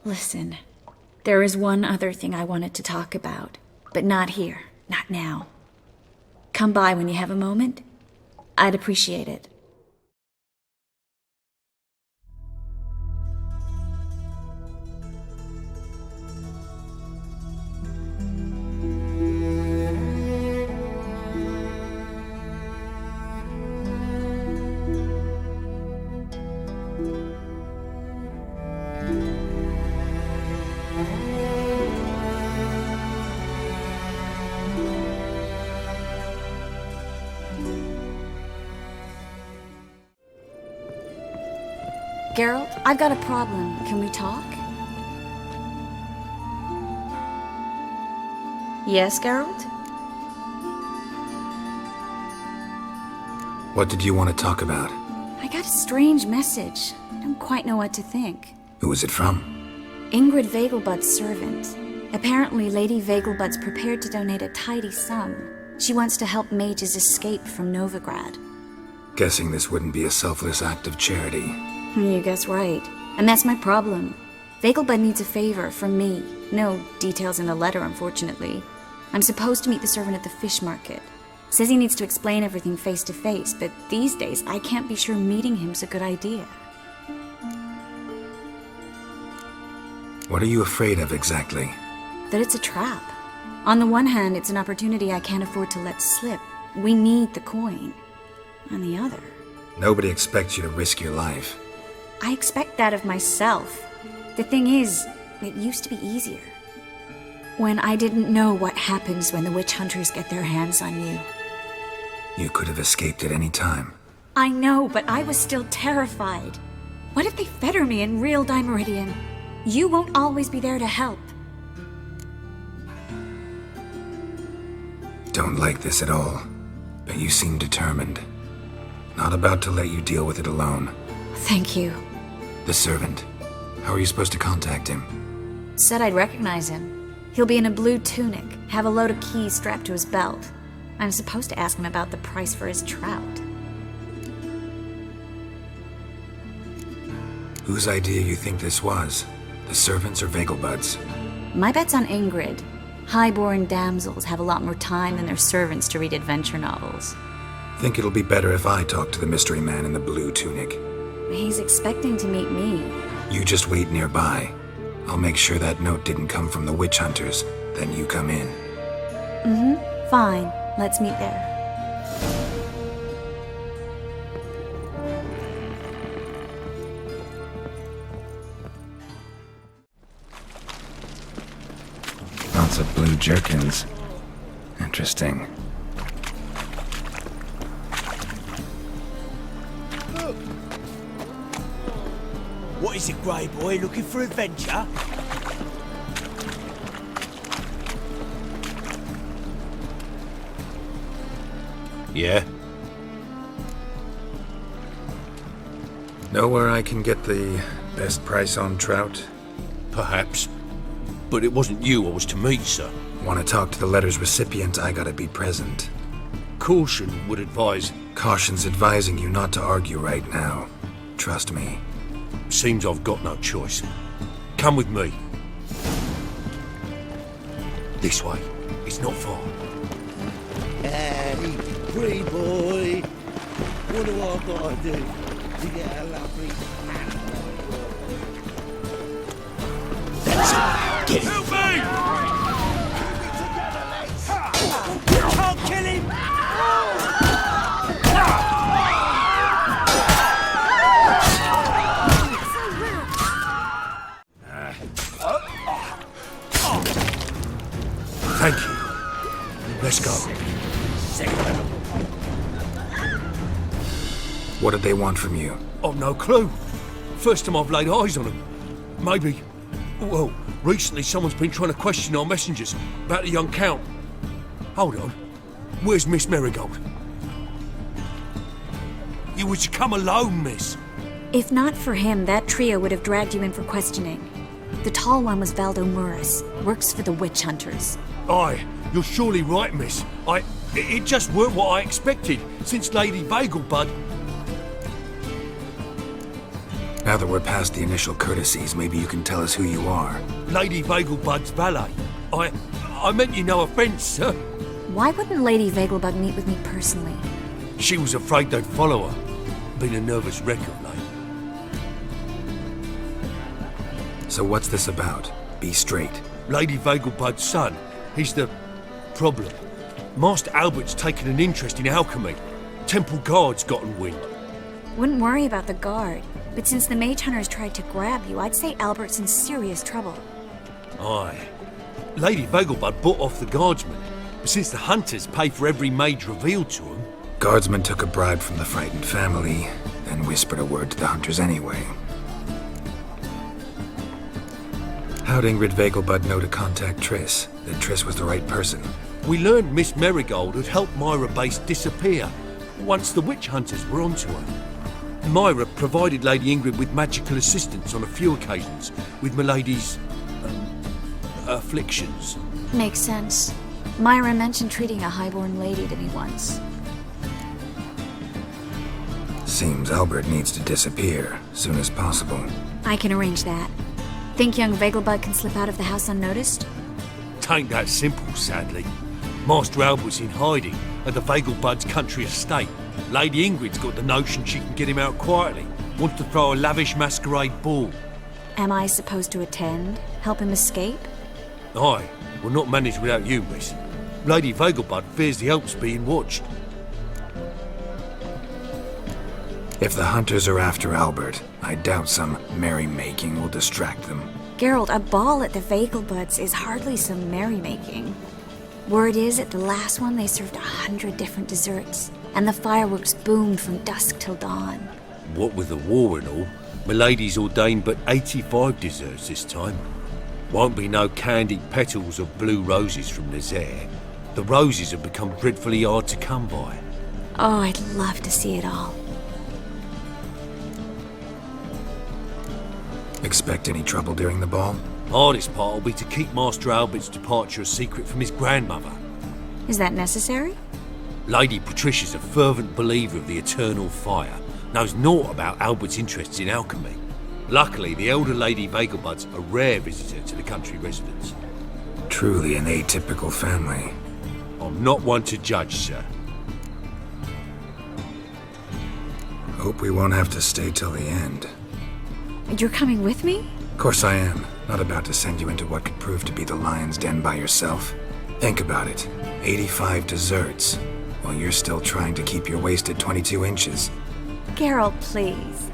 Listen, there is one other thing I wanted to talk about, but not here, not now. Come by when you have a moment. I'd appreciate it. Geralt, I've got a problem. Can we talk? Yes, Geralt? What did you want to talk about? I got a strange message. I don't quite know what to think. Who was it from? Ingrid Vegelbud's servant. Apparently, Lady Vegelbud's prepared to donate a tidy sum. She wants to help mages escape from Novigrad. Guessing this wouldn't be a selfless act of charity. You guess right. And that's my problem. Vegelbud needs a favor from me. No details in the letter, unfortunately. I'm supposed to meet the servant at the fish market. Says he needs to explain everything face to face, but these days I can't be sure meeting him's a good idea. What are you afraid of exactly? That it's a trap. On the one hand, it's an opportunity I can't afford to let slip. We need the coin. On the other... Nobody expects you to risk your life. I expect that of myself. The thing is, it used to be easier. When I didn't know what happens when the witch hunters get their hands on you. You could have escaped at any time. I know, but I was still terrified. What if they fetter me in real Dimeridian? You won't always be there to help. Don't like this at all, but you seem determined. Not about to let you deal with it alone. Thank you. The servant. How are you supposed to contact him? Said I'd recognize him. He'll be in a blue tunic, have a load of keys strapped to his belt. I'm supposed to ask him about the price for his trout. Whose idea you think this was? The servants or Vegelbud's? My bet's on Ingrid. High-born damsels have a lot more time than their servants to read adventure novels. Think it'll be better if I talk to the mystery man in the blue tunic. He's expecting to meet me. You just wait nearby. I'll make sure that note didn't come from the witch hunters. Then you come in. Fine. Let's meet there. Lots of blue jerkins. Interesting. What is it, Grey Boy? Looking for adventure? Yeah? Know where I can get the best price on trout? Perhaps. But it wasn't you I was to meet, sir. Want to talk to the letter's recipient, I gotta be present. Caution would advise... Caution's advising you not to argue right now. Trust me. Seems I've got no choice. Come with me. This way. It's not far. Hey, Grey Boy. What do I gotta do to get a lovely man? That's it. Get him. Help me! Can't kill him! Thank you. Let's go. What did they want from you? I've no clue. First time I've laid eyes on them. Maybe... Well, recently someone's been trying to question our messengers about the young Count. Hold on. Where's Miss Marigold? You was to come alone, miss. If not for him, that trio would have dragged you in for questioning. The tall one was Valdo Murris, works for the witch hunters. Aye, you're surely right, miss. It just weren't what I expected, since Lady Vegelbud... Now that we're past the initial courtesies, maybe you can tell us who you are. Lady Vegelbud's valet. I meant you no offence, sir. Why wouldn't Lady Vegelbud meet with me personally? She was afraid they'd follow her. Been a nervous wreck of late. So what's this about? Be straight. Lady Vegelbud's son, he's the problem. Master Albert's taken an interest in alchemy. Temple Guard's gotten wind. Wouldn't worry about the guard, but since the mage hunters tried to grab you, I'd say Albert's in serious trouble. Aye. Lady Vegelbud bought off the guardsmen, but since the hunters pay for every mage revealed to them... Guardsmen took a bribe from the frightened family, then whispered a word to the hunters anyway. How'd Ingrid Vegelbud know to contact Triss? That Triss was the right person? We learned Miss Merigold had helped Myra Base disappear once the witch hunters were onto her. Myra provided Lady Ingrid with magical assistance on a few occasions with Milady's... afflictions. Makes sense. Myra mentioned treating a highborn lady to me once. Seems Albert needs to disappear soon as possible. I can arrange that. Think young Vegelbud can slip out of the house unnoticed? Tain't that simple, sadly. Master Albert's in hiding at the Vegelbud's country estate. Lady Ingrid's got the notion she can get him out quietly. Wants to throw a lavish masquerade ball. Am I supposed to attend? Help him escape? Aye, we'll not manage without you, miss. Lady Vegelbud fears the help's being watched. If the hunters are after Albert, I doubt some merrymaking will distract them. Geralt, a ball at the Vegelbuds is hardly some merrymaking. Word is, at the last one they served 100 different desserts, and the fireworks boomed from dusk till dawn. What with the war and all, Milady's ordained but 85 desserts this time. Won't be no candied petals or blue roses from Nazaire. The roses have become dreadfully hard to come by. Oh, I'd love to see it all. Expect any trouble during the ball? Hardest part will be to keep Master Albert's departure a secret from his grandmother. Is that necessary? Lady Patricia's a fervent believer of the eternal fire, knows naught about Albert's interests in alchemy. Luckily, the elder Lady Vegelbud's a rare visitor to the country residence. Truly an atypical family. I'm not one to judge, sir. Hope we won't have to stay till the end. You're coming with me? Of course I am. Not about to send you into what could prove to be the lion's den by yourself. Think about it. 85 desserts, while you're still trying to keep your waist at 22 inches. Geralt, please.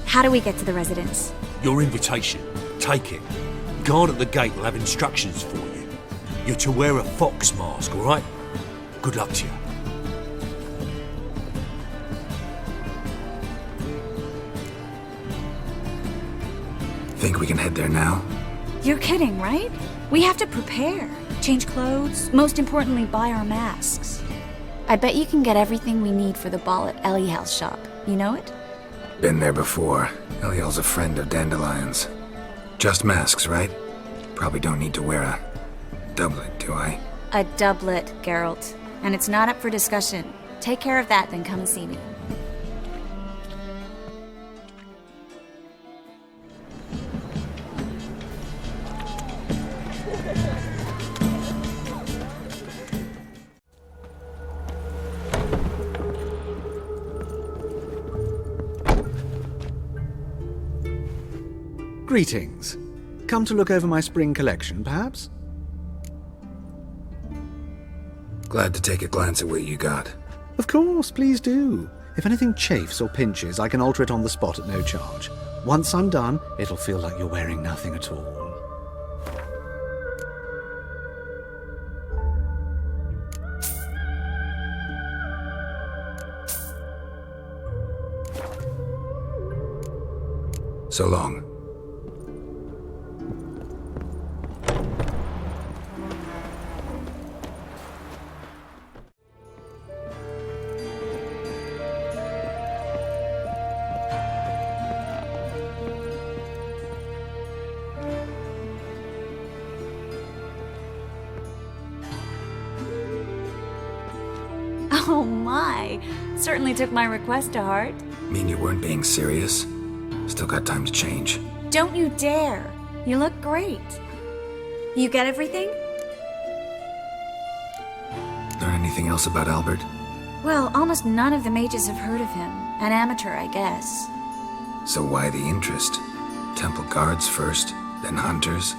How do we get to the residence? Your invitation. Take it. Guard at the gate will have instructions for you. You're to wear a fox mask, all right? Good luck to you. Think we can head there now? You're kidding, right? We have to prepare. Change clothes, most importantly, buy our masks. I bet you can get everything we need for the ball at Elihel's shop. You know it? Been there before. Eliel's a friend of Dandelion's. Just masks, right? Probably don't need to wear a doublet, do I? A doublet, Geralt. And it's not up for discussion. Take care of that, then come and see me. Greetings. Come to look over my spring collection, perhaps? Glad to take a glance at what you got. Of course, please do. If anything chafes or pinches, I can alter it on the spot at no charge. Once I'm done, it'll feel like you're wearing nothing at all. So long. Oh my! Certainly took my request to heart. Mean you weren't being serious? Still got time to change. Don't you dare. You look great. You get everything? Learn anything else about Albert? Well, almost none of the mages have heard of him. An amateur, I guess. So why the interest? Temple guards first, then hunters?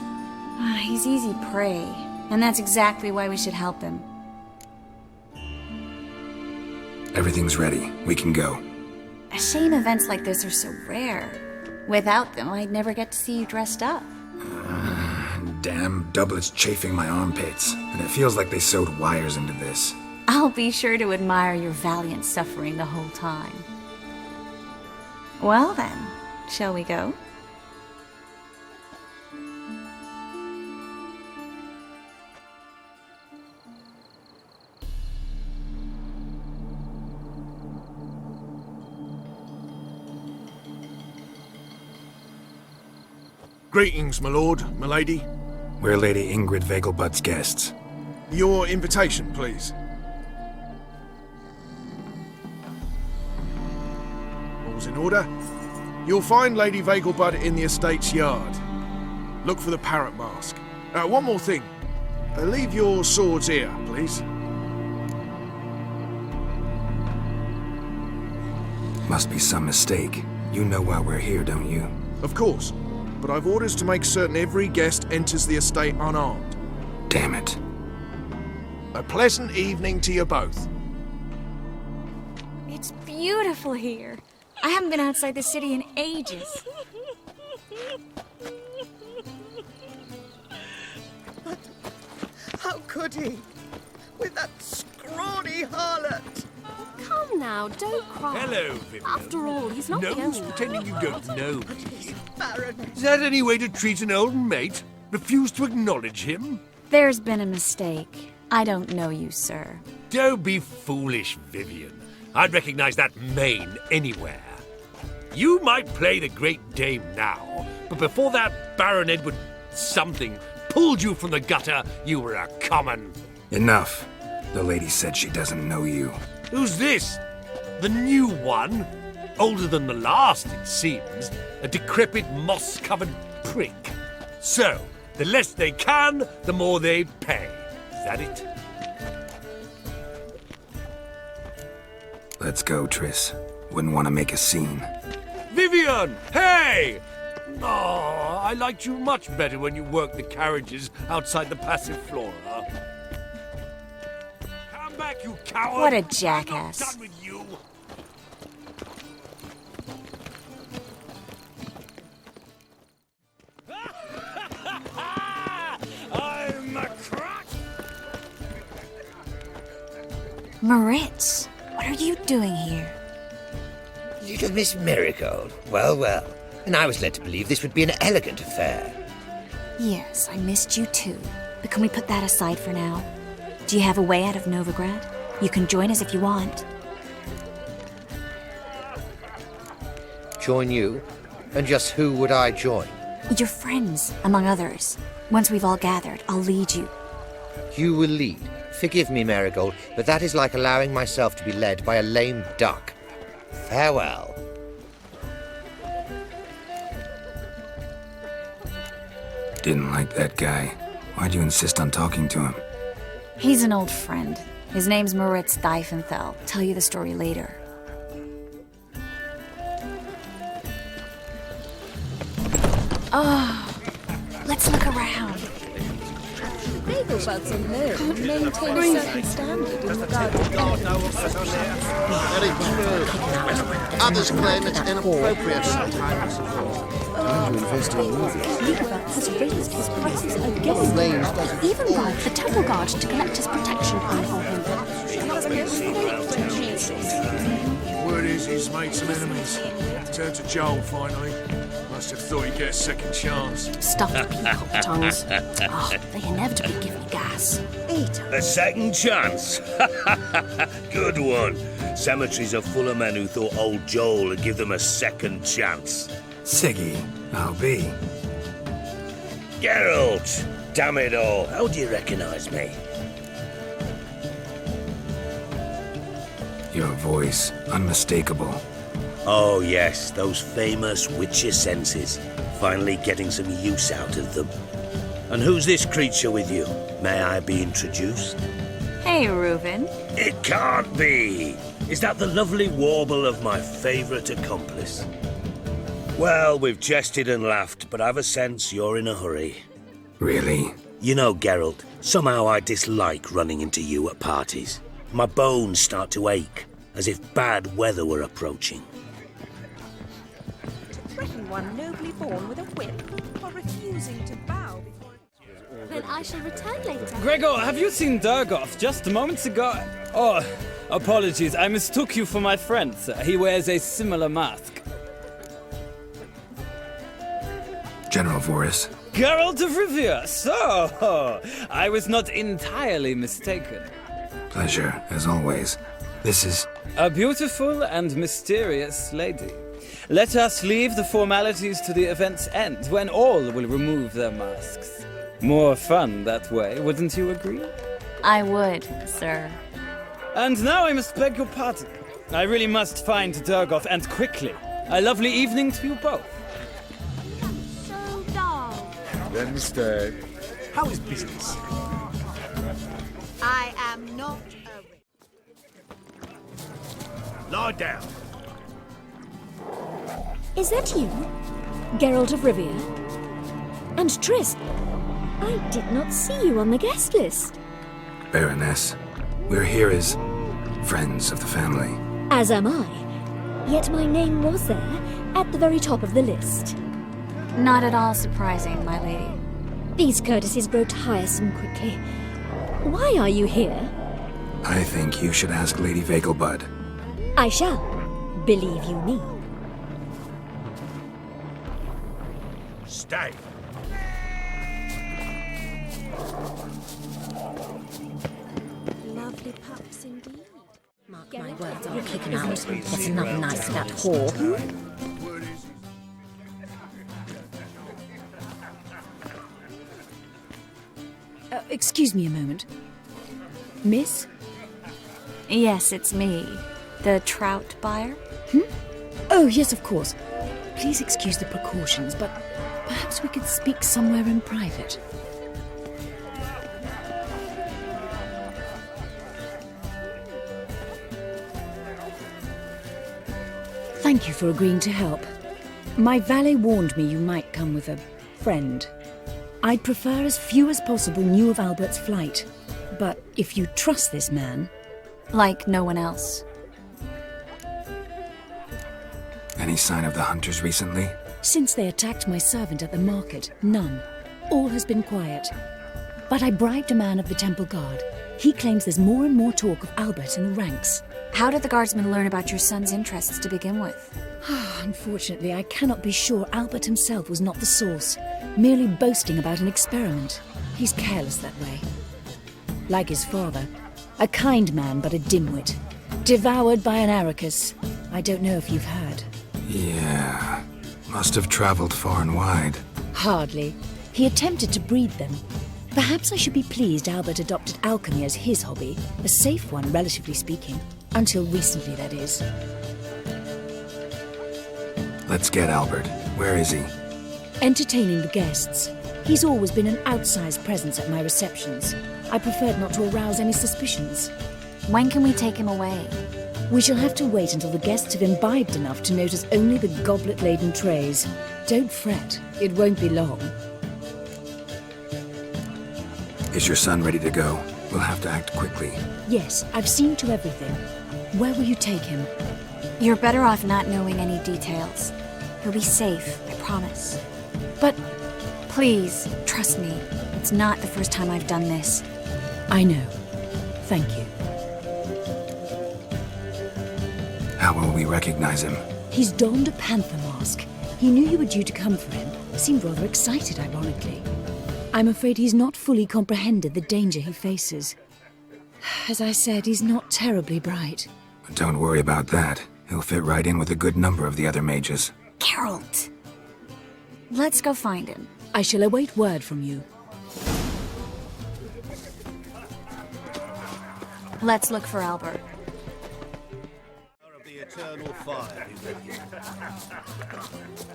He's easy prey, and that's exactly why we should help him. Everything's ready. We can go. A shame events like this are so rare. Without them, I'd never get to see you dressed up. Damn doublets chafing my armpits, and it feels like they sewed wires into this. I'll be sure to admire your valiant suffering the whole time. Well then, shall we go? Greetings, my lord, my lady. We're Lady Ingrid Vegelbud's guests. Your invitation, please. All's in order. You'll find Lady Vegelbud in the estate's yard. Look for the parrot mask. One more thing. Leave your swords here, please. Must be some mistake. You know why we're here, don't you? Of course. But I've orders to make certain every guest enters the estate unarmed. Damn it. A pleasant evening to you both. It's beautiful here. I haven't been outside the city in ages. But how could he? With that scrawny harlot! Come now, don't cry. Hello, Vivian. After all, he's not No the use only pretending you don't know me. Baroness! Is that any way to treat an old mate? Refuse to acknowledge him? There's been a mistake. I don't know you, sir. Don't be foolish, Vivian. I'd recognize that mane anywhere. You might play the Great Dame now, but before that Baron Edward something pulled you from the gutter, you were a common. Enough. The lady said she doesn't know you. Who's this? The new one? Older than the last, it seems. A decrepit, moss-covered prick. So, the less they can, the more they pay. Is that it? Let's go, Triss. Wouldn't want to make a scene. Vivian! Hey! Oh, I liked you much better when you worked the carriages outside the Passiflora. Come back, you coward! What a I'm not jackass. done with you! I'm a crack! Moritz, what are you doing here? Little Miss Marigold. Well, well. And I was led to believe this would be an elegant affair. Yes, I missed you too. But can we put that aside for now? Do you have a way out of Novigrad? You can join us if you want. Join you? And just who would I join? Your friends, among others. Once we've all gathered, I'll lead you. You will lead. Forgive me, Marigold, but that is like allowing myself to be led by a lame duck. Farewell. Didn't like that guy. Why'd you insist on talking to him? He's an old friend. His name's Moritz Diefenthal. Tell you the story later. Oh, let's look around. Vegelbuds are known to maintain a certain standard in regard to Very true. Others claim it's inappropriate sometimes. Vegelbud has raised his prices again. Even bribed the temple guard to collect his protection fee for him. Word is he's made some enemies. Turned to Joel finally. Must have thought he'd get a second chance. Stuffed peacock tongues. Oh, they inevitably give me gas. A second chance? Good one. Cemeteries are full of men who thought old Joel would give them a second chance. Siggy, I'll be. Geralt! Damn it all. How do you recognize me? Your voice, unmistakable. Oh yes, those famous witcher senses. Finally getting some use out of them. And who's this creature with you? May I be introduced? Hey, Reuben. It can't be! Is that the lovely warble of my favourite accomplice? Well, we've jested and laughed, but I've a sense you're in a hurry. Really? You know, Geralt, somehow I dislike running into you at parties. My bones start to ache, as if bad weather were approaching. Threaten one nobly born with a whip for refusing to bow before... Then I shall return later. Gregor, have you seen Durgoth just moments ago? Oh, apologies, I mistook you for my friend, sir. He wears a similar mask. General Voris. Geralt of Rivia, so I was not entirely mistaken. Pleasure, as always. This is... A beautiful and mysterious lady. Let us leave the formalities to the event's end, when all will remove their masks. More fun that way, wouldn't you agree? I would, sir. And now I must beg your pardon. I really must find Durgoth, and quickly. A lovely evening to you both. So dull. Then stay. How is business? I am not a... Lie down. Is that you? Geralt of Rivia? And Triss? I did not see you on the guest list. Baroness. We're here as friends of the family. As am I. Yet my name was there, at the very top of the list. Not at all surprising, my lady. These courtesies grow tiresome quickly. Why are you here? I think you should ask Lady Vegelbud. I shall. Believe you me. Stay. Lovely pups indeed. Mark my words, I'll kick him out. That's another night for that whore. Excuse me a moment. Miss? Yes, it's me. The trout buyer? Oh, yes, of course. Please excuse the precautions, but perhaps we could speak somewhere in private. Thank you for agreeing to help. My valet warned me you might come with a friend. I'd prefer as few as possible knew of Albert's flight. But if you trust this man... Like no one else. Any sign of the hunters recently? Since they attacked my servant at the market, none. All has been quiet. But I bribed a man of the Temple Guard. He claims there's more and more talk of Albert in the ranks. How did the guardsmen learn about your son's interests to begin with? Unfortunately, I cannot be sure Albert himself was not the source, merely boasting about an experiment. He's careless that way. Like his father. A kind man, but a dimwit. Devoured by an Arrakis. I don't know if you've heard. Yeah. Must have traveled far and wide. Hardly. He attempted to breed them. Perhaps I should be pleased Albert adopted alchemy as his hobby. A safe one, relatively speaking. Until recently, that is. Let's get Albert. Where is he? Entertaining the guests. He's always been an outsized presence at my receptions. I preferred not to arouse any suspicions. When can we take him away? We shall have to wait until the guests have imbibed enough to notice only the goblet-laden trays. Don't fret. It won't be long. Is your son ready to go? We'll have to act quickly. Yes, I've seen to everything. Where will you take him? You're better off not knowing any details. He'll be safe, I promise. But... Please, trust me. It's not the first time I've done this. I know. Thank you. How will we recognize him? He's donned a panther mask. He knew you were due to come for him. Seemed rather excited, ironically. I'm afraid he's not fully comprehended the danger he faces. As I said, he's not terribly bright. Don't worry about that. He'll fit right in with a good number of the other mages. Geralt! Let's go find him. I shall await word from you. Let's look for Albert. eternal fire be with you.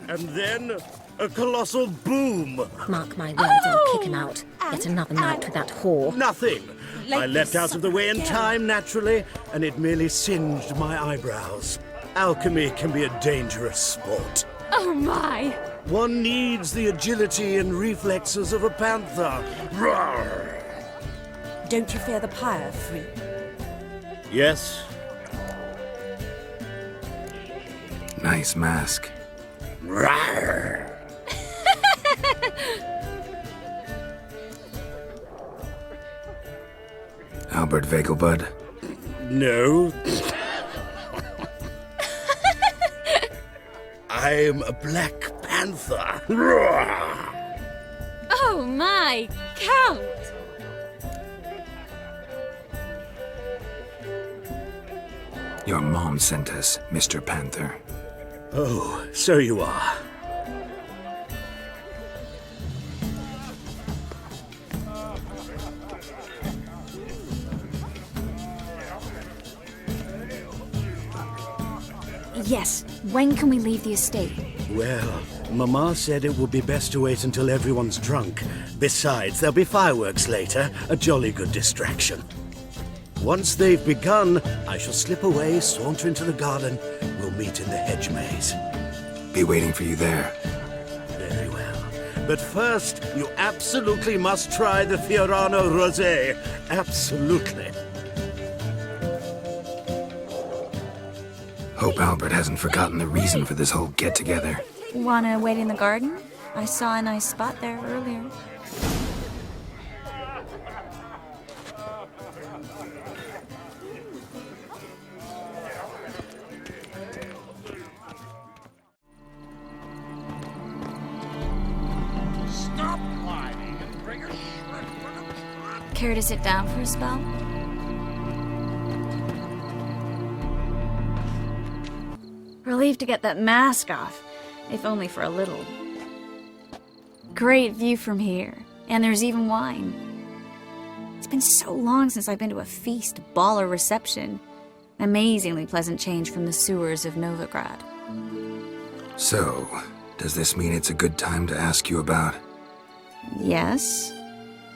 And then a colossal boom. Mark my words, I'll kick him out. Yet another night with that whore. Nothing. I leapt out of the way in time, naturally, and it merely singed my eyebrows. Alchemy can be a dangerous sport. Oh my! One needs the agility and reflexes of a panther. Roar! Don't you fear the pyre, Free? Yes. Nice mask. Roar! Albert Vegelbud? No. I'm a Black Panther. Roar! Oh my! Count! Your mom sent us, Mr. Panther. Oh, so you are. Yes, when can we leave the estate? Well, Mama said it would be best to wait until everyone's drunk. Besides, there'll be fireworks later, a jolly good distraction. Once they've begun, I shall slip away, saunter into the garden. We'll meet in the hedge maze. Be waiting for you there. Very well. But first, you absolutely must try the Fiorano Rosé. Absolutely. Hope Albert hasn't forgotten the reason for this whole get-together. Wanna wait in the garden? I saw a nice spot there earlier. Stop whining and bring a shrimp for the... Care to sit down for a spell? Relieved to get that mask off, if only for a little. Great view from here, and there's even wine. It's been so long since I've been to a feast, ball, or reception. Amazingly pleasant change from the sewers of Novigrad. So, does this mean it's a good time to ask you about... Yes?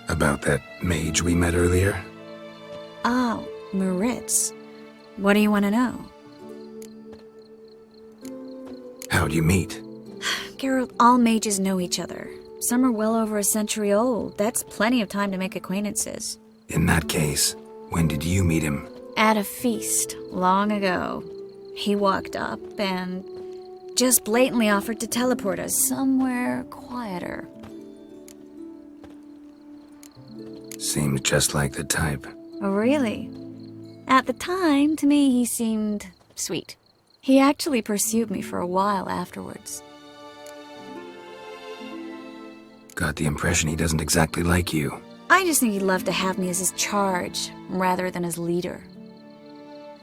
About that mage we met earlier? Oh, Moritz. What do you want to know? How'd you meet? Geralt, all mages know each other. Some are well over a century old. That's plenty of time to make acquaintances. In that case, when did you meet him? At a feast, long ago. He walked up and just blatantly offered to teleport us somewhere quieter. Seemed just like the type. Oh, really? At the time, to me, he seemed sweet. He actually pursued me for a while afterwards. Got the impression he doesn't exactly like you. I just think he'd love to have me as his charge, rather than his leader.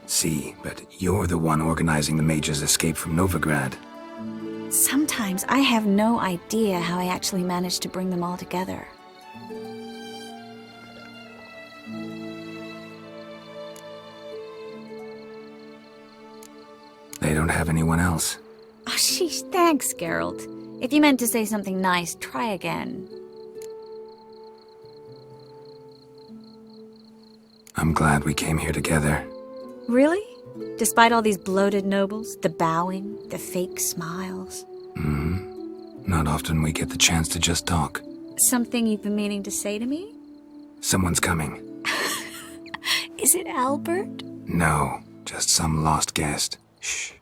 See, but you're the one organizing the mage's escape from Novigrad. Sometimes I have no idea how I actually managed to bring them all together. They don't have anyone else. Oh, sheesh, thanks, Geralt. If you meant to say something nice, try again. I'm glad we came here together. Really? Despite all these bloated nobles, the bowing, the fake smiles. Not often we get the chance to just talk. Something you've been meaning to say to me? Someone's coming. Is it Albert? No, just some lost guest. Shh.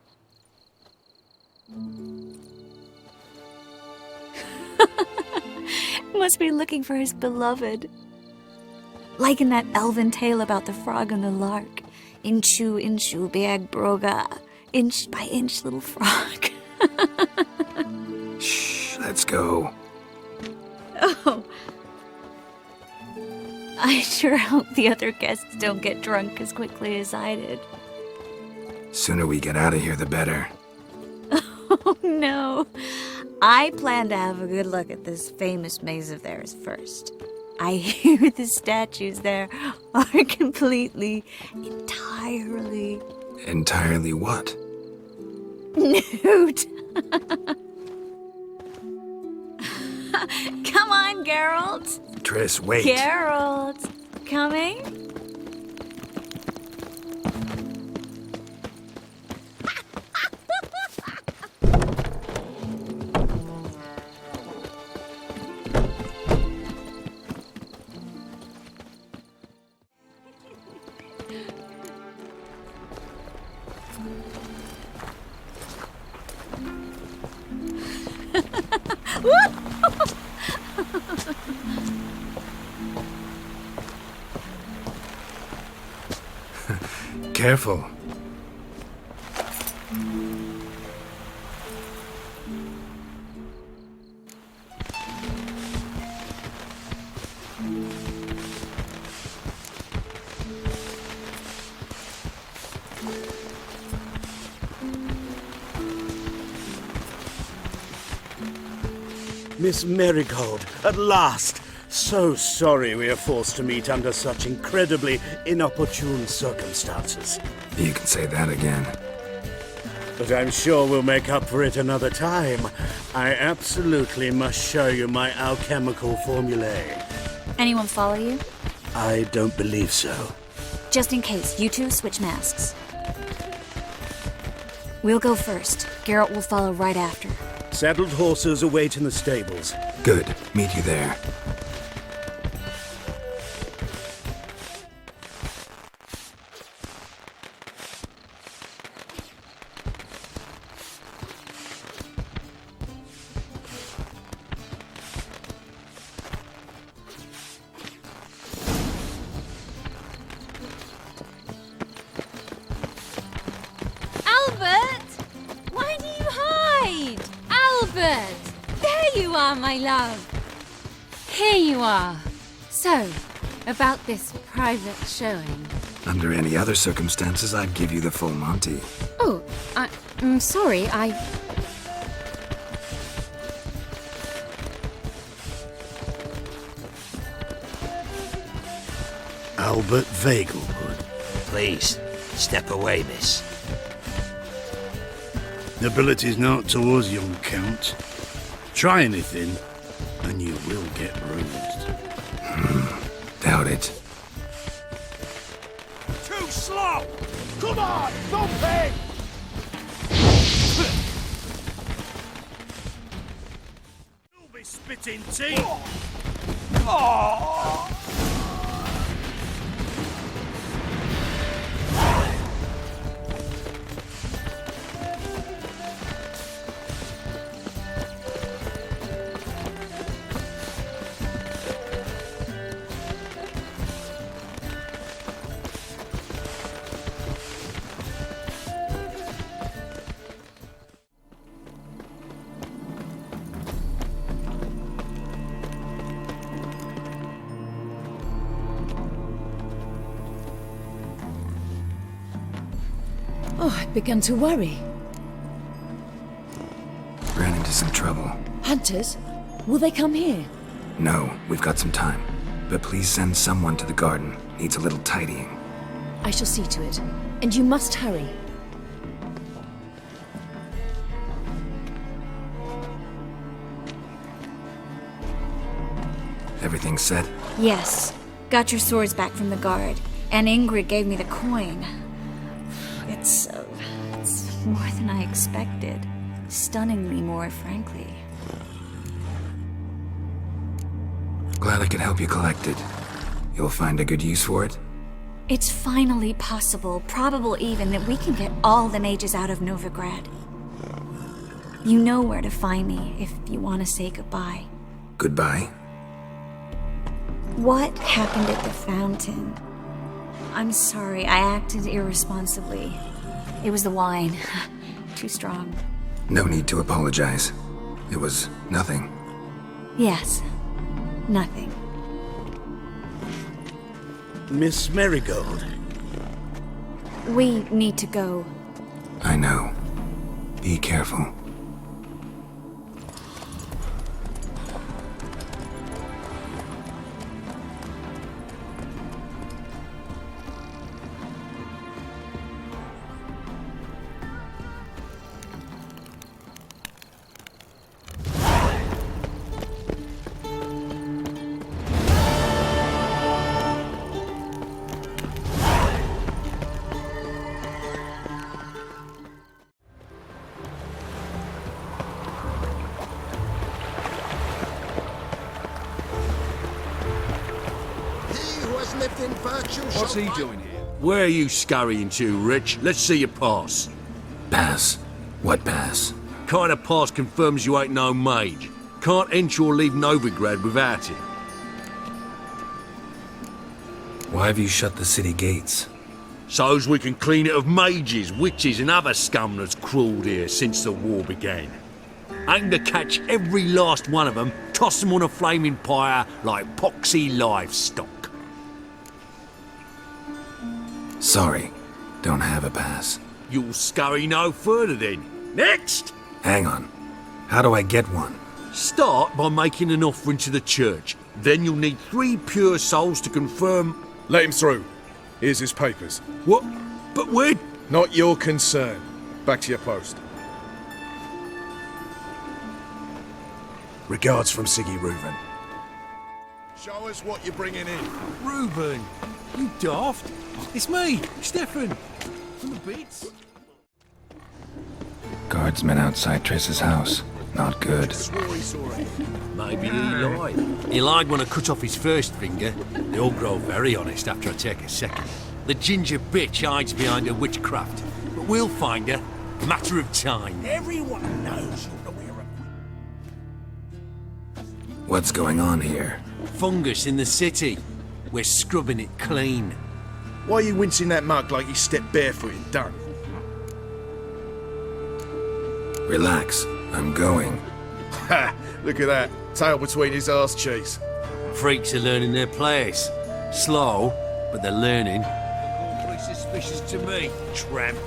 Must be looking for his beloved. Like in that elven tale about the frog and the lark. Inchu, inchu, beag broga. Inch by inch, little frog. Shh, let's go. Oh. I sure hope the other guests don't get drunk as quickly as I did. Sooner we get out of here, the better. Oh, no. I plan to have a good look at this famous maze of theirs first. I hear the statues there are completely, entirely... Entirely what? Newt! Come on, Geralt! Triss, wait. Geralt! Coming? Careful. Miss Marigold, at last! So sorry we are forced to meet under such incredibly inopportune circumstances. You can say that again. But I'm sure we'll make up for it another time. I absolutely must show you my alchemical formulae. Anyone follow you? I don't believe so. Just in case, you two switch masks. We'll go first. Geralt will follow right after. Saddled horses await in the stables. Good. Meet you there. My love. Here you are. So, about this private showing. Under any other circumstances, I'd give you the full Monty. Oh, I'm sorry, Albert Vegelwood. Please, step away, miss. Nobility's not towards young Count. Try anything, and you will get bruised. Doubt it. Too slow! Come on, don't pay! You'll be spitting teeth! Oh. Oh, I'd begun to worry. Ran into some trouble. Hunters? Will they come here? No, we've got some time. But please send someone to the garden. Needs a little tidying. I shall see to it. And you must hurry. Everything set? Yes. Got your swords back from the guard. And Ingrid gave me the coin. It's more than I expected. Stunningly more, frankly. Glad I could help you collect it. You'll find a good use for it? It's finally possible, probable even, that we can get all the mages out of Novigrad. You know where to find me if you want to say goodbye. Goodbye? What happened at the fountain? I'm sorry, I acted irresponsibly. It was the wine. Too strong. No need to apologize. It was nothing. Yes. Nothing. Miss Marigold. We need to go. I know. Be careful. What's he doing here? Where are you scurrying to, Rich? Let's see your pass. Pass? What pass? Kind of pass confirms you ain't no mage. Can't enter or leave Novigrad without it. Why have you shut the city gates? So's we can clean it of mages, witches and other scum that's crawled here since the war began. Aim to catch every last one of them, toss them on a flaming pyre like poxy livestock. Sorry, don't have a pass. You'll scurry no further then. Next! Hang on. How do I get one? Start by making an offering to the church. Then you'll need 3 pure souls to confirm... Let him through. Here's his papers. What? But where... Not your concern. Back to your post. Regards from Siggy Reuven. Show us what you're bringing in. Reuben, you daft. It's me, Stefan. From the beats. Guardsmen outside Triss's house. Not good. Maybe he lied. He lied when I cut off his first finger. They all grow very honest after I take a second. The ginger bitch hides behind her witchcraft. But we'll find her. Matter of time. Everyone knows you're the wearer. What's going on here? Fungus in the city. We're scrubbing it clean. Why are you wincing that mug like you stepped barefoot in dung? Relax. I'm going. Ha! Look at that. Tail between his arse cheeks. Freaks are learning their place. Slow, but they're learning. Pretty suspicious to me, tramp.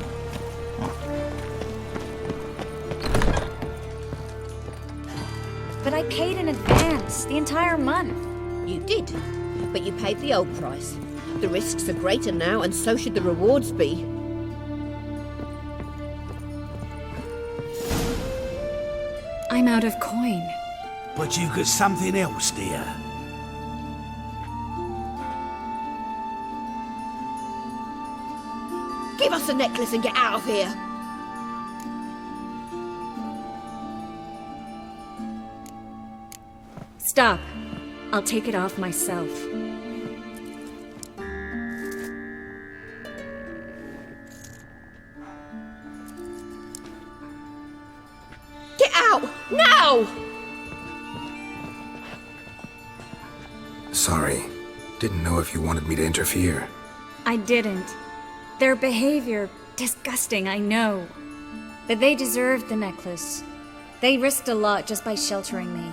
But I paid in advance, the entire month. You did, but you paid the old price. The risks are greater now, and so should the rewards be. I'm out of coin. But you got something else, dear. Give us the necklace and get out of here. Stop. I'll take it off myself. Get out! Now! Sorry. Didn't know if you wanted me to interfere. I didn't. Their behavior, disgusting, I know. But they deserved the necklace. They risked a lot just by sheltering me.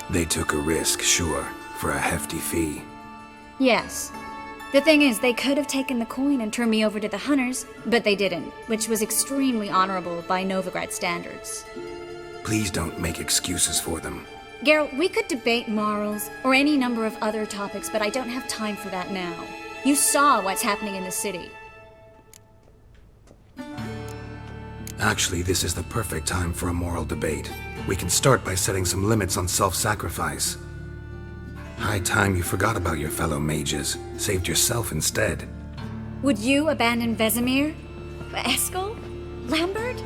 They took a risk, sure, for a hefty fee. Yes. The thing is, they could have taken the coin and turned me over to the hunters, but they didn't, which was extremely honorable by Novigrad standards. Please don't make excuses for them. Geralt, we could debate morals or any number of other topics, but I don't have time for that now. You saw what's happening in the city. Actually, this is the perfect time for a moral debate. We can start by setting some limits on self-sacrifice. High time you forgot about your fellow mages, saved yourself instead. Would you abandon Vesemir? Eskel? Lambert?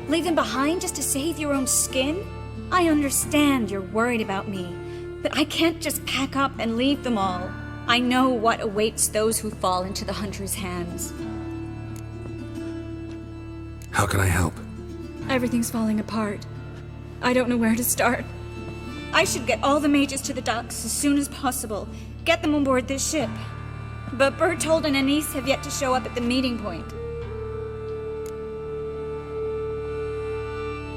Leave them behind just to save your own skin? I understand you're worried about me, but I can't just pack up and leave them all. I know what awaits those who fall into the hunter's hands. How can I help? Everything's falling apart. I don't know where to start. I should get all the mages to the docks as soon as possible. Get them on board this ship. But Bertold and Anise have yet to show up at the meeting point.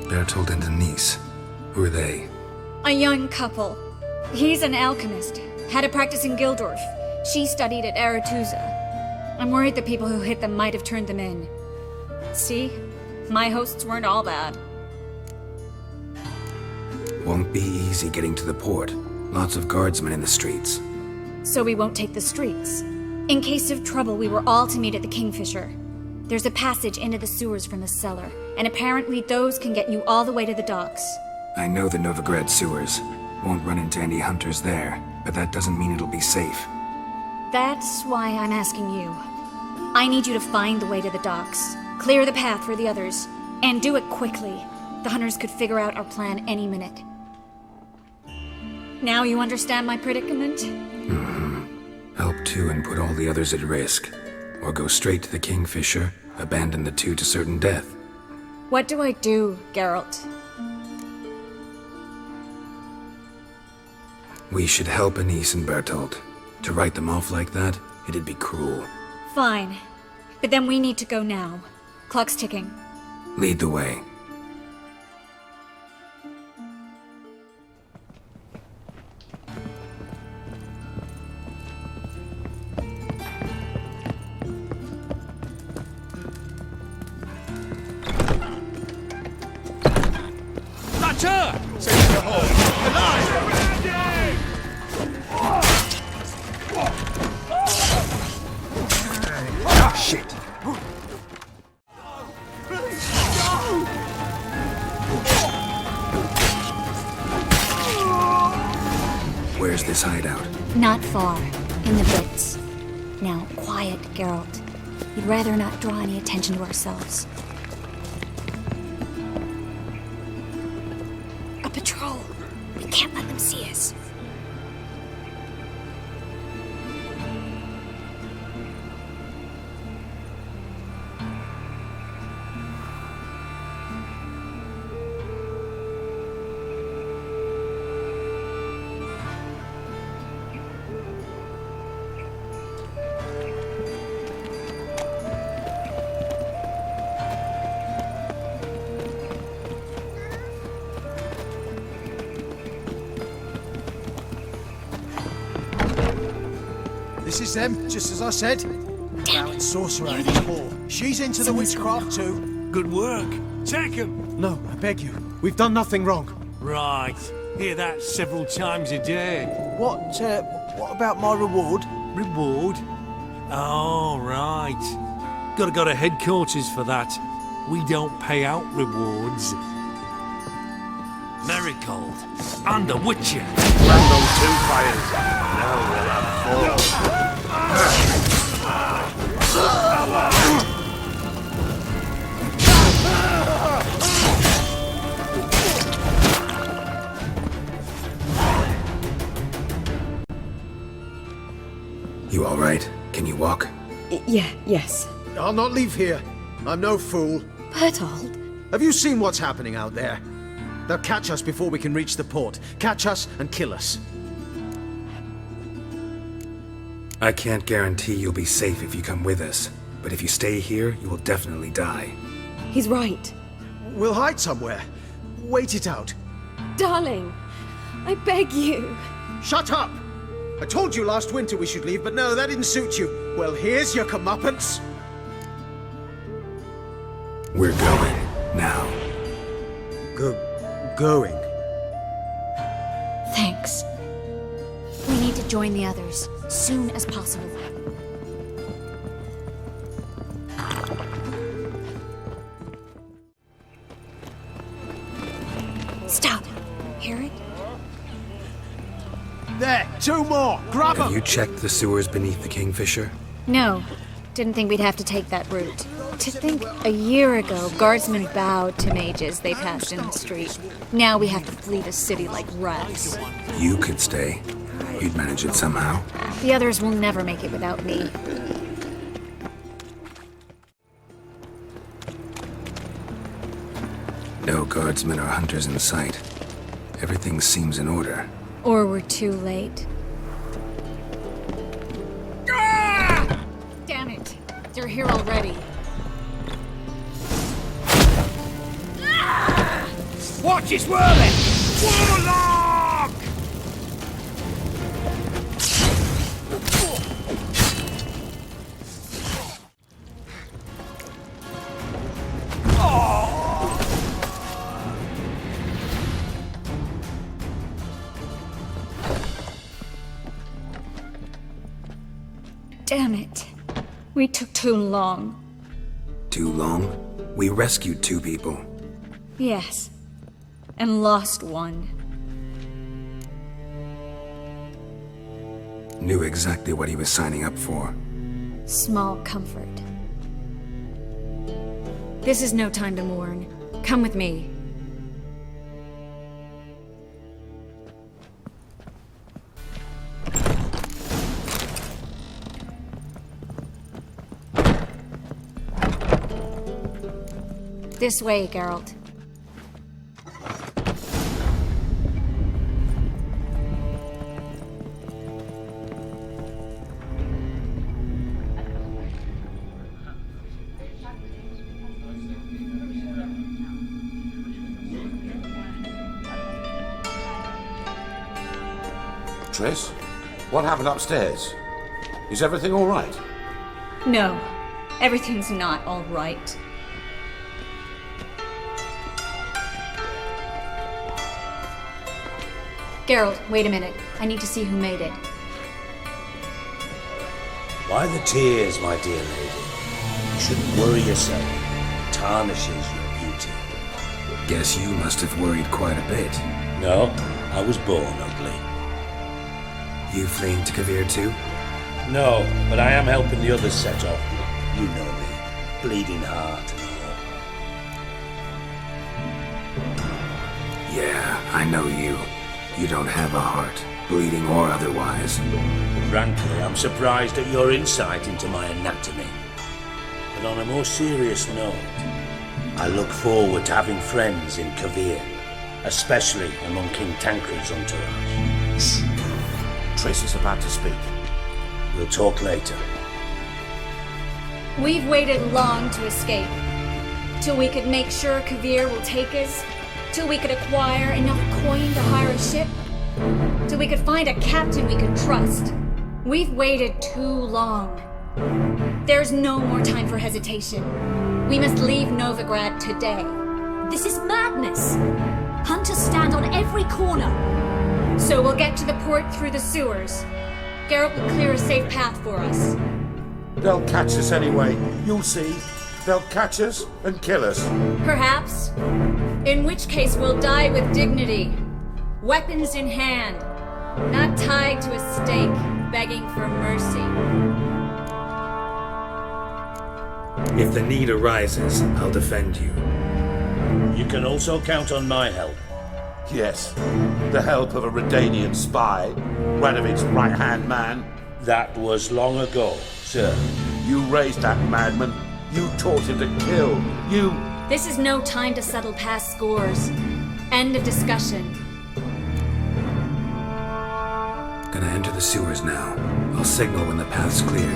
Bertold and Denise. Who are they? A young couple. He's an alchemist. Had a practice in Gildorf. She studied at Aretuza. I'm worried the people who hit them might have turned them in. See? My hosts weren't all bad. Won't be easy getting to the port. Lots of guardsmen in the streets. So we won't take the streets. In case of trouble, we were all to meet at the Kingfisher. There's a passage into the sewers from the cellar, and apparently those can get you all the way to the docks. I know the Novigrad sewers. Won't run into any hunters there, but that doesn't mean it'll be safe. That's why I'm asking you. I need you to find the way to the docks, clear the path for the others, and do it quickly. The hunters could figure out our plan any minute. Now you understand my predicament? Help two and put all the others at risk. Or go straight to the Kingfisher, abandon the two to certain death. What do I do, Geralt? We should help Anise and Bertolt. To write them off like that, it'd be cruel. Fine. But then we need to go now. Clock's ticking. Lead the way. That's her! Save the hole! Alive! Shit! Where's this hideout? Not far. In the pits. Now, quiet, Geralt. We'd rather not draw any attention to ourselves. A patrol! We can't let them see us. This is them, just as I said. Baron Sorcerer and his whore. She's into the witchcraft too. Good work. Take him. No, I beg you. We've done nothing wrong. Right. Hear that several times a day. What about my reward? Reward? Oh, right. Gotta go to headquarters for that. We don't pay out rewards. Marigold. And a Witcher. Land on two fires. Now we'll have four. You all right? Can you walk? Yes. I'll not leave here. I'm no fool. Bertolt? Have you seen what's happening out there? They'll catch us before we can reach the port. Catch us and kill us. I can't guarantee you'll be safe if you come with us, but if you stay here, you will definitely die. He's right. We'll hide somewhere. Wait it out. Darling, I beg you. Shut up! I told you last winter we should leave, but no, that didn't suit you. Well, here's your comeuppance. We're going, now. Going? Thanks. We need to join the others, soon as possible. Stop! Hear it? There! Two more! Grab Have them! you checked the sewers beneath the Kingfisher? No. Didn't think we'd have to take that route. To think a year ago, guardsmen bowed to mages they passed in the street. Now we have to flee the city like rats. You could stay. You'd manage it somehow. The others will never make it without me. No guardsmen or hunters in sight. Everything seems in order. Or we're too late. Damn it! They're here already. Watch his whirling! Warlock! Damn it. We took too long. Too long? We rescued two people. Yes. And lost one. Knew exactly what he was signing up for. Small comfort. This is no time to mourn. Come with me. This way, Geralt. Triss, what happened upstairs? Is everything all right? No, everything's not all right. Geralt, wait a minute. I need to see who made it. Why the tears, my dear lady? You shouldn't worry yourself. It tarnishes your beauty. Guess you must have worried quite a bit. No, I was born ugly. You fleeing to Kavir too? No, but I am helping the others set off. You know me. Bleeding heart and all. Yeah, I know you. You don't have a heart, bleeding or otherwise. Frankly, I'm surprised at your insight into my anatomy. But on a more serious note, I look forward to having friends in Kavir, especially among King Tancred's entourage. Shh. Triss is about to speak. We'll talk later. We've waited long to escape. Till we could make sure Kavir will take us. Till we could acquire enough coin to hire a ship. Till we could find a captain we could trust. We've waited too long. There's no more time for hesitation. We must leave Novigrad today. This is madness. Hunters stand on every corner. So we'll get to the port through the sewers. Geralt will clear a safe path for us. They'll catch us anyway. You'll see. They'll catch us and kill us. Perhaps. In which case we'll die with dignity. Weapons in hand. Not tied to a stake, begging for mercy. If the need arises, I'll defend you. You can also count on my help. Yes, the help of a Redanian spy, Radovic's right-hand man. That was long ago, sir. You raised that madman. You taught him to kill. You... This is no time to settle past scores. End of discussion. Gonna enter the sewers now. I'll signal when the path's clear.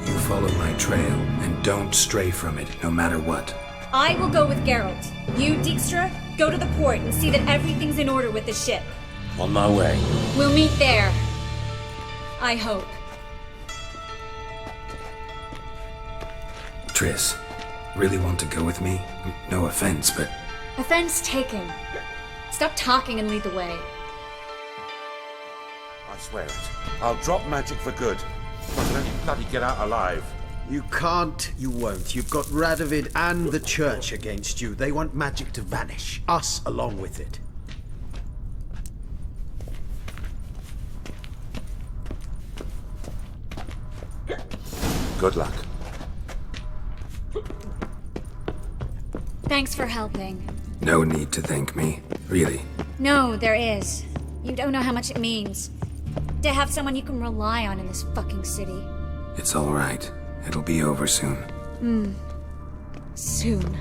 You follow my trail, and don't stray from it, no matter what. I will go with Geralt. You, Dijkstra, go to the port and see that everything's in order with the ship. On my way. We'll meet there. I hope. Triss, really want to go with me? No offense, but... Offense taken. Stop talking and lead the way. I swear it. I'll drop magic for good. But let me bloody get out alive. You can't, you won't. You've got Radovid and the Church against you. They want magic to vanish. Us along with it. Good luck. Thanks for helping. No need to thank me. Really. No, there is. You don't know how much it means. To have someone you can rely on in this fucking city. It's all right. It'll be over soon. Soon.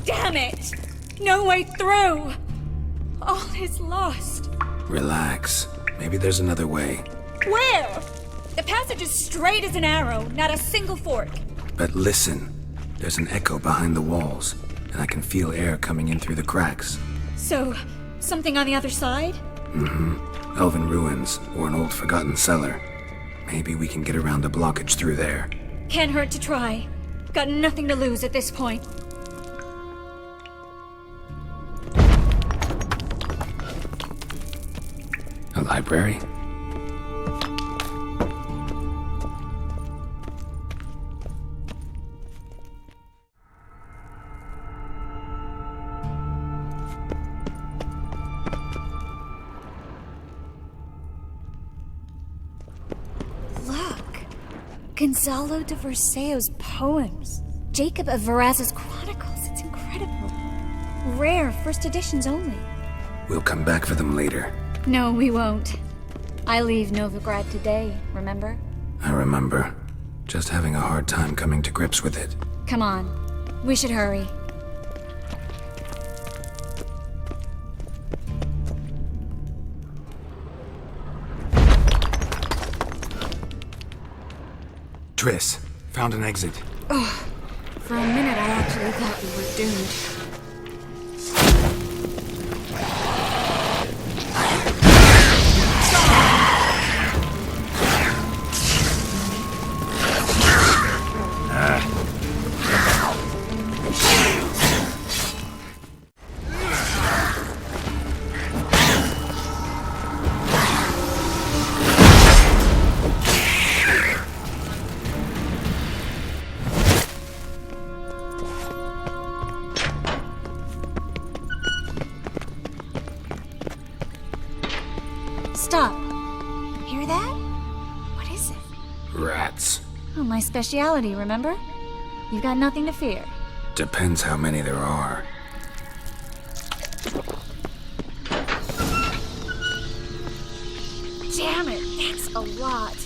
Damn it! No way through! All is lost. Relax. Maybe there's another way. Where? The passage is straight as an arrow, not a single fork. But listen. There's an echo behind the walls, and I can feel air coming in through the cracks. So, something on the other side? Mm-hmm. Elven ruins, or an old forgotten cellar. Maybe we can get around the blockage through there. Can't hurt to try. Got nothing to lose at this point. A library? Gonzalo de Verseo's poems. Jacob of Varaz's chronicles. It's incredible. Rare, first editions only. We'll come back for them later. No, we won't. I leave Novigrad today, remember? I remember. Just having a hard time coming to grips with it. Come on. We should hurry. Triss, found an exit. Oh, for a minute I actually thought we were doomed. Stop. Hear that? What is it? Rats. Oh, my speciality, remember? You've got nothing to fear. Depends how many there are. Damn it, that's a lot.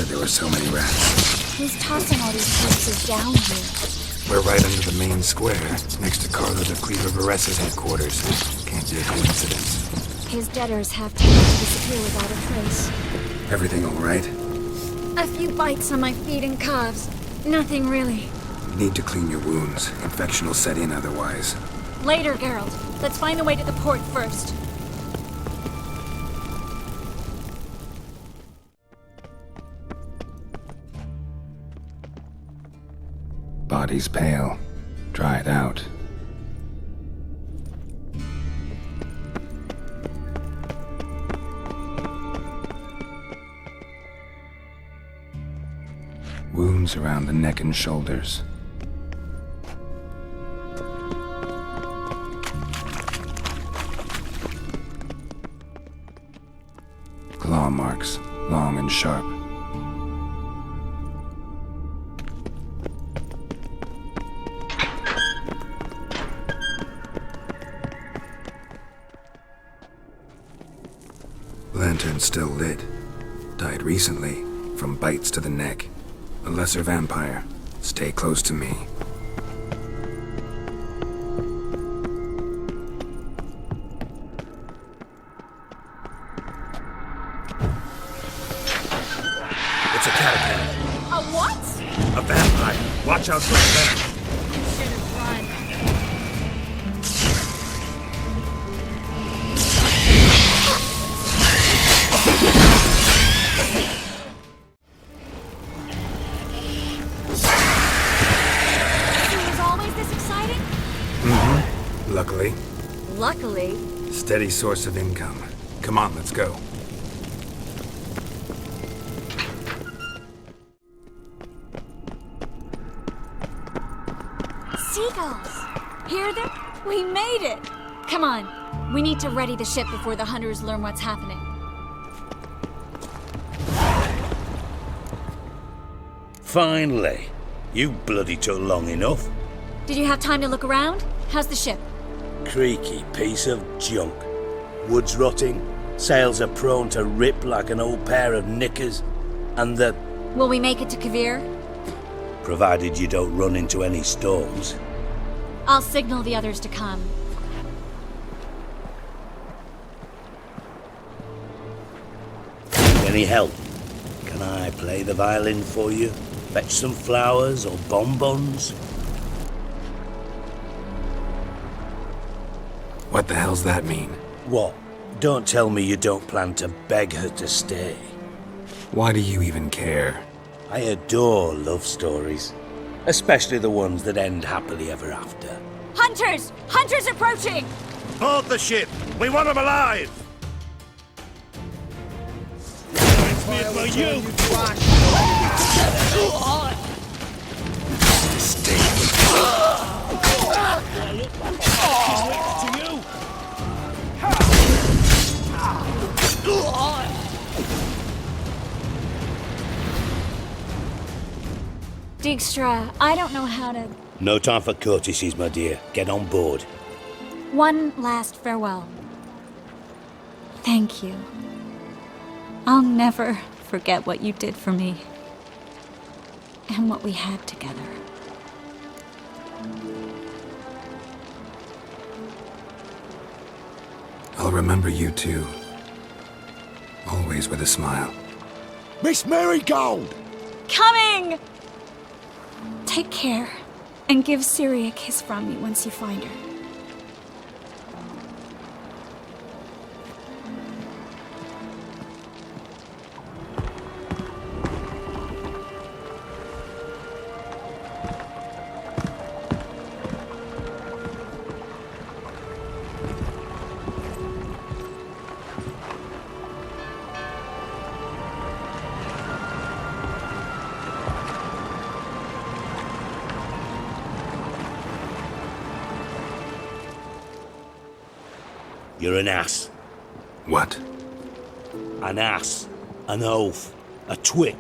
There were so many rats. Who's tossing all these corpses down here? We're right under the main square, next to Carlo de Cleaver Vares's headquarters. Can't be a coincidence. His debtors have time to disappear without a trace. Everything all right? A few bites on my feet and calves. Nothing really. You need to clean your wounds. Infection will set in otherwise. Later, Geralt. Let's find the way to the port first. Body's pale, dried out. Wounds around the neck and shoulders. Claw marks, long and sharp. Lantern's still lit. Died recently, from bites to the neck. A lesser vampire. Stay close to me. It's a catacomb. A what? A vampire. Watch out for the venom. Should have run. Was always this exciting? Mm-hmm. Luckily. Luckily. Steady source of income. Come on, let's go. Seagulls! Hear them? We made it! Come on. We need to ready the ship before the hunters learn what's happening. Finally. You bloody took long enough. Did you have time to look around? How's the ship? Creaky piece of junk. Wood's rotting, sails are prone to rip like an old pair of knickers, and the... Will we make it to Kavir? Provided you don't run into any storms. I'll signal the others to come. Any help? Can I play the violin for you? Fetch some flowers or bonbons? What the hell's that mean? What? Don't tell me you don't plan to beg her to stay. Why do you even care? I adore love stories. Especially the ones that end happily ever after. Hunters! Hunters approaching! Board the ship! We want them alive! Dijkstra, I don't know how to... No time for courtesies, my dear. Get on board. One last farewell. Thank you. I'll never forget what you did for me. And what we had together. I'll remember you too. Always with a smile. Miss Marigold! Coming! Take care, and give Ciri a kiss from me once you find her. You're an ass. What? An ass. An oaf. A twit.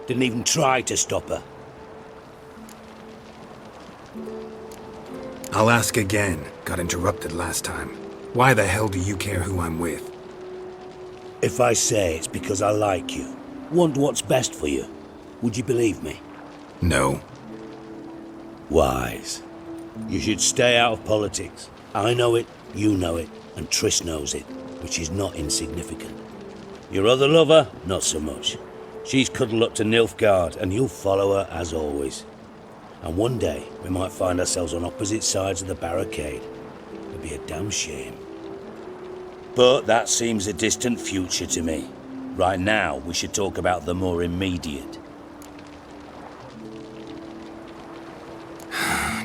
Didn't even try to stop her. I'll ask again. Got interrupted last time. Why the hell do you care who I'm with? If I say it's because I like you, want what's best for you, would you believe me? No. Wise. You should stay out of politics. I know it, you know it, and Triss knows it, which is not insignificant. Your other lover, not so much. She's cuddled up to Nilfgaard, and you'll follow her as always. And one day, we might find ourselves on opposite sides of the barricade. It'd be a damn shame. But that seems a distant future to me. Right now, we should talk about the more immediate.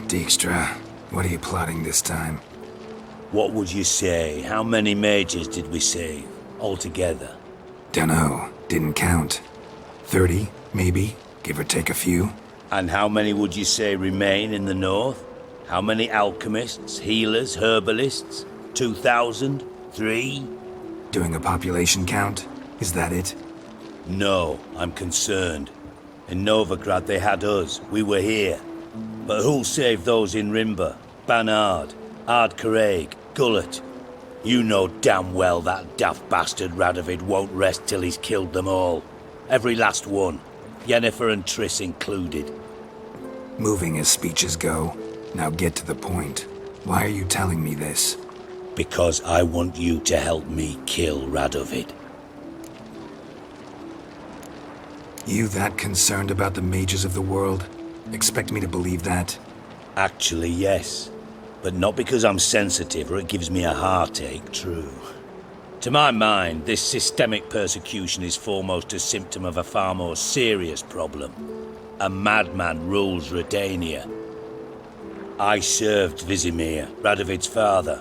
Dijkstra, what are you plotting this time? What would you say? How many mages did we save, altogether? Dunno. Didn't count. 30, maybe? Give or take a few? And how many would you say remain in the north? How many alchemists, healers, herbalists? 2,000? 3? Doing a population count? Is that it? No, I'm concerned. In Novigrad they had us. We were here. But who'll save those in Rimba? Banard, Ardcaraig, Gullet? You know damn well that daft bastard Radovid won't rest till he's killed them all. Every last one. Yennefer and Triss included. Moving as speeches go. Now get to the point. Why are you telling me this? Because I want you to help me kill Radovid. You that concerned about the mages of the world? Expect me to believe that? Actually, yes. But not because I'm sensitive or it gives me a heartache, true. To my mind, this systemic persecution is foremost a symptom of a far more serious problem. A madman rules Redania. I served Vizimir, Radovid's father,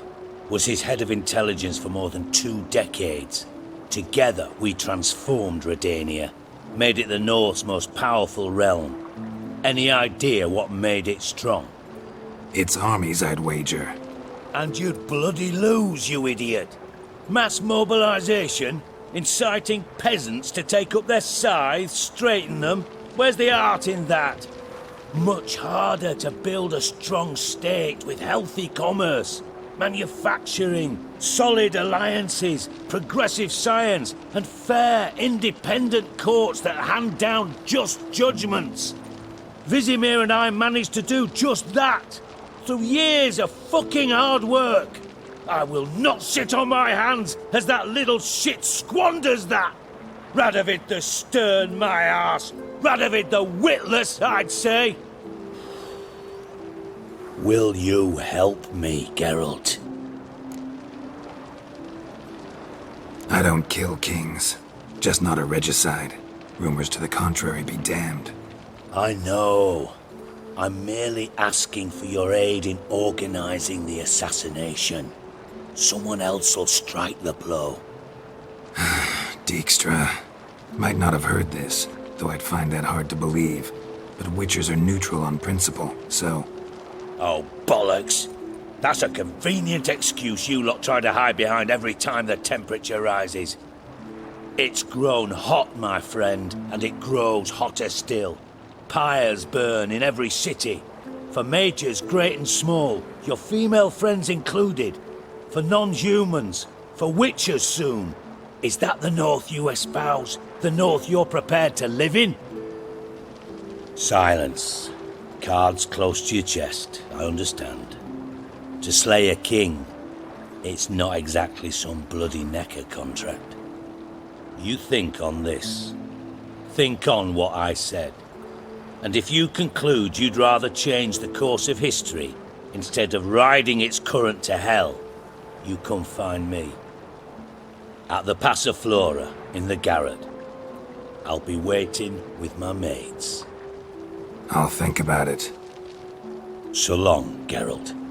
was his head of intelligence for more than 2 decades. Together, we transformed Redania, made it the North's most powerful realm. Any idea what made it strong? Its armies, I'd wager. And you'd bloody lose, you idiot. Mass mobilization? Inciting peasants to take up their scythes, straighten them? Where's the art in that? Much harder to build a strong state with healthy commerce, manufacturing, solid alliances, progressive science, and fair, independent courts that hand down just judgments. Vizimir and I managed to do just that, through years of fucking hard work. I will not sit on my hands as that little shit squanders that. Radovid the stern, my arse. Radovid the witless, I'd say. Will you help me, Geralt? I don't kill kings. Just not a regicide. Rumors to the contrary be damned. I know. I'm merely asking for your aid in organizing the assassination. Someone else will strike the blow. Dijkstra. Might not have heard this, though I'd find that hard to believe. But Witchers are neutral on principle, so... Oh, bollocks. That's a convenient excuse you lot try to hide behind every time the temperature rises. It's grown hot, my friend, and it grows hotter still. Pyres burn in every city. For mages great and small, your female friends included. For non-humans, for witchers soon. Is that the North you espouse? The North you're prepared to live in? Silence. Cards close to your chest, I understand. To slay a king, it's not exactly some bloody necker contract. You think on this. Think on what I said. And if you conclude you'd rather change the course of history instead of riding its current to hell, you come find me. At the Passiflora in the garret. I'll be waiting with my mates. I'll think about it. So long, Geralt.